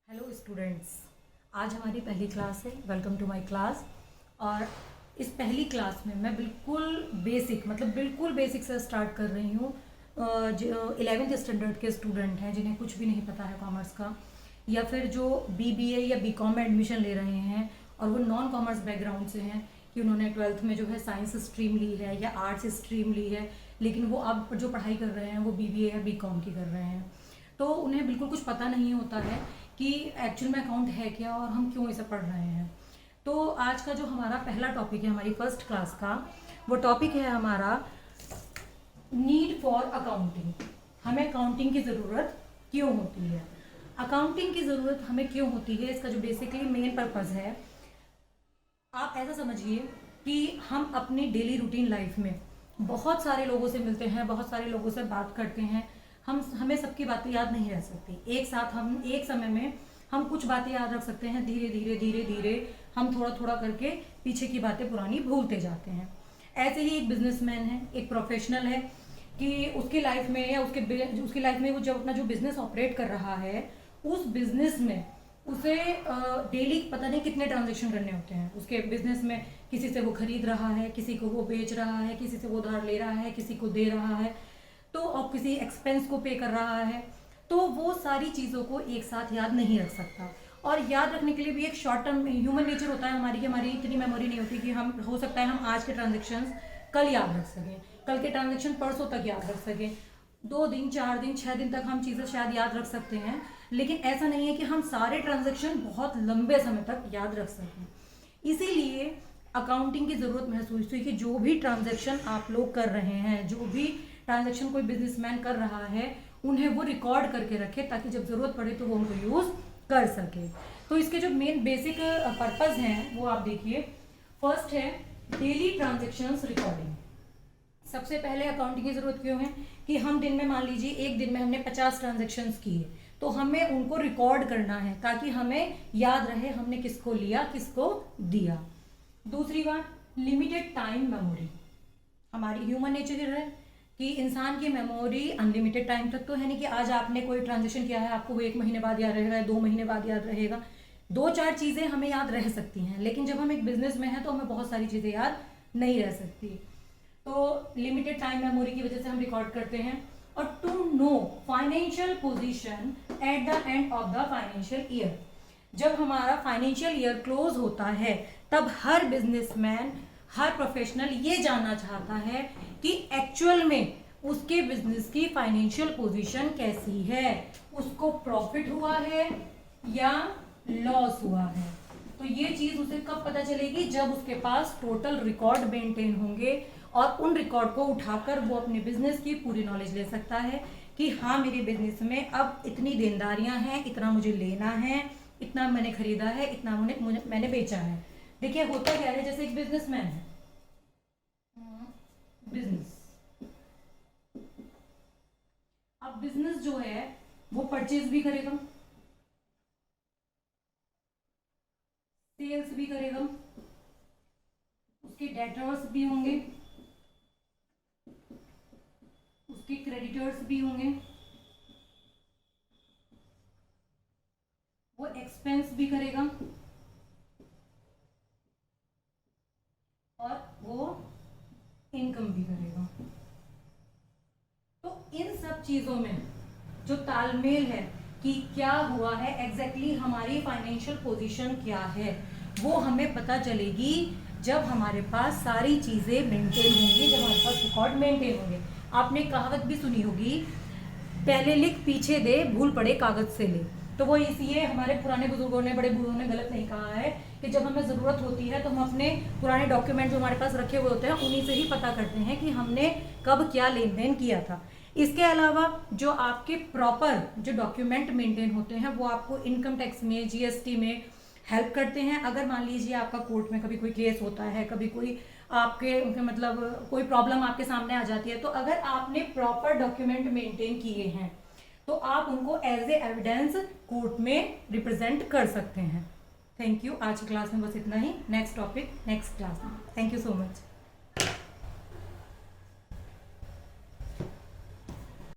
Hello students, आज हमारी पहली क्लास है। Welcome to my class. और इस पहली क्लास में मैं बिल्कुल बेसिक से स्टार्ट कर रही हूँ। जो 11th स्टैंडर्ड के स्टूडेंट हैं जिन्हें कुछ भी नहीं पता है कॉमर्स का, या फिर जो बीबीए या बीकॉम में एडमिशन ले रहे हैं और वो नॉन कॉमर्स बैकग्राउंड से हैं कि उन्होंने 12th में जो है साइंस स्ट्रीम ली है या आर्ट्स स्ट्रीम ली है, लेकिन वो अब जो पढ़ाई कर रहे हैं वो बीबीए या बीकॉम की कर रहे हैं। तो उन्हें बिल्कुल कुछ पता नहीं होता है कि एक्चुअल में अकाउंट है क्या और हम क्यों इसे पढ़ रहे हैं। तो आज का जो हमारा पहला टॉपिक है हमारी फर्स्ट क्लास का, वो टॉपिक है हमारा नीड फॉर अकाउंटिंग। हमें अकाउंटिंग की ज़रूरत क्यों होती है। अकाउंटिंग की ज़रूरत हमें क्यों होती है, इसका जो बेसिकली मेन पर्पज़ है, आप ऐसा समझिए कि हम अपनी डेली रूटीन लाइफ में बहुत सारे लोगों से मिलते हैं, बहुत सारे लोगों से बात करते हैं। हमें सबकी बातें याद नहीं रह सकती। एक साथ हम एक समय में हम कुछ बातें याद रख सकते हैं, धीरे धीरे धीरे धीरे हम थोड़ा थोड़ा करके पीछे की बातें पुरानी भूलते जाते हैं। ऐसे ही एक बिजनेसमैन है, एक प्रोफेशनल है कि उसकी लाइफ में या उसकी लाइफ में वो जब अपना जो बिजनेस ऑपरेट कर रहा है, उस बिजनेस में उसे डेली पता नहीं कितने ट्रांजेक्शन करने होते हैं उसके बिजनेस में। किसी से वो खरीद रहा है, किसी को वो बेच रहा है, किसी से वो उधार ले रहा है, किसी को दे रहा है, तो और किसी एक्सपेंस को पे कर रहा है। तो वो सारी चीज़ों को एक साथ याद नहीं रख सकता। और याद रखने के लिए भी एक शॉर्ट टर्म ह्यूमन नेचर होता है हमारी, कि हमारी इतनी मेमोरी नहीं होती कि हम, हो सकता है हम आज के ट्रांजेक्शन्स कल याद रख सकें, कल के ट्रांजेक्शन परसों तक याद रख सकें, 2 दिन 4 दिन 6 दिन तक हम चीज़ें शायद याद रख सकते हैं, लेकिन ऐसा नहीं है कि हम सारे ट्रांजेक्शन बहुत लंबे समय तक याद रख सकें। इसीलिए अकाउंटिंग की ज़रूरत महसूस हुई कि जो भी ट्रांजेक्शन आप लोग कर रहे हैं, जो भी ट्रांजैक्शन कोई बिजनेसमैन कर रहा है, उन्हें वो रिकॉर्ड करके रखे ताकि जब ज़रूरत पड़े तो वो उनको यूज़ कर सके। तो इसके जो मेन बेसिक पर्पस हैं वो आप देखिए। फर्स्ट है डेली ट्रांजैक्शंस रिकॉर्डिंग। सबसे पहले अकाउंटिंग की ज़रूरत क्यों है कि हम दिन में, मान लीजिए एक दिन में हमने 50 ट्रांजेक्शन्स किए, तो हमें उनको रिकॉर्ड करना है ताकि हमें याद रहे हमने किसको लिया, किसको दिया। दूसरी बात, लिमिटेड टाइम मेमोरी। हमारी ह्यूमन नेचर है कि इंसान की मेमोरी अनलिमिटेड टाइम तक तो है नहीं कि आज आपने कोई ट्रांजेक्शन किया है आपको वो 1 महीने बाद याद रहेगा, 2 महीने बाद याद रहेगा। 2-4 चीज़ें हमें याद रह सकती हैं, लेकिन जब हम एक बिजनेस में हैं तो हमें बहुत सारी चीज़ें याद नहीं रह सकती। तो लिमिटेड टाइम मेमोरी की वजह से हम रिकॉर्ड करते हैं। और to know financial position at the end of the financial year. जब हमारा फाइनेंशियल ईयर क्लोज होता है तब हर बिजनेसमैन, हर प्रोफेशनल ये जानना चाहता है कि एक्चुअल में उसके बिजनेस की फाइनेंशियल पोजीशन कैसी है, उसको प्रॉफिट हुआ है या लॉस हुआ है। तो ये चीज उसे कब पता चलेगी, जब उसके पास टोटल रिकॉर्ड मेंटेन होंगे और उन रिकॉर्ड को उठाकर वो अपने बिजनेस की पूरी नॉलेज ले सकता है कि हाँ, मेरे बिजनेस में अब इतनी देनदारियां हैं, इतना मुझे लेना है, इतना मैंने खरीदा है, इतना मैंने बेचा है। देखिए होता क्या है, जैसे एक बिजनेसमैन है, बिजनेस, अब बिजनेस जो है वो परचेज भी करेगा, सेल्स भी करेगा, उसके डेटर्स भी होंगे, उसके क्रेडिटर्स भी होंगे, वो एक्सपेंस भी करेगा और वो इनकम भी करेगा। तो इन सब चीजों में जो तालमेल है कि क्या हुआ है, एग्जैक्टली हमारी फाइनेंशियल पोजीशन क्या है, वो हमें पता चलेगी जब हमारे पास सारी चीजें मेंटेन होंगी, जब हमारे पास रिकॉर्ड मेंटेन होंगे। आपने कहावत भी सुनी होगी, पहले लिख पीछे दे, भूल पड़े कागज से ले। तो वो इसलिए हमारे पुराने बुजुर्गों ने, बड़े बूढ़ों ने गलत नहीं कहा है कि जब हमें ज़रूरत होती है तो हम अपने पुराने डॉक्यूमेंट जो हमारे पास रखे हुए होते हैं उन्हीं से ही पता करते हैं कि हमने कब क्या लेन देन किया था। इसके अलावा जो आपके प्रॉपर जो डॉक्यूमेंट मेंटेन होते हैं वो आपको इनकम टैक्स में, जीएसटी में हेल्प करते हैं। अगर मान लीजिए आपका कोर्ट में कभी कोई केस होता है, कभी कोई आपके मतलब कोई प्रॉब्लम आपके सामने आ जाती है, तो अगर आपने प्रॉपर डॉक्यूमेंट मेंटेन किए हैं तो आप उनको एज ए एविडेंस कोर्ट में रिप्रेजेंट कर सकते हैं। Thank you. आज की क्लास में बस इतना ही। नेक्स्ट टॉपिक नेक्स्ट क्लास में। Thank you so much.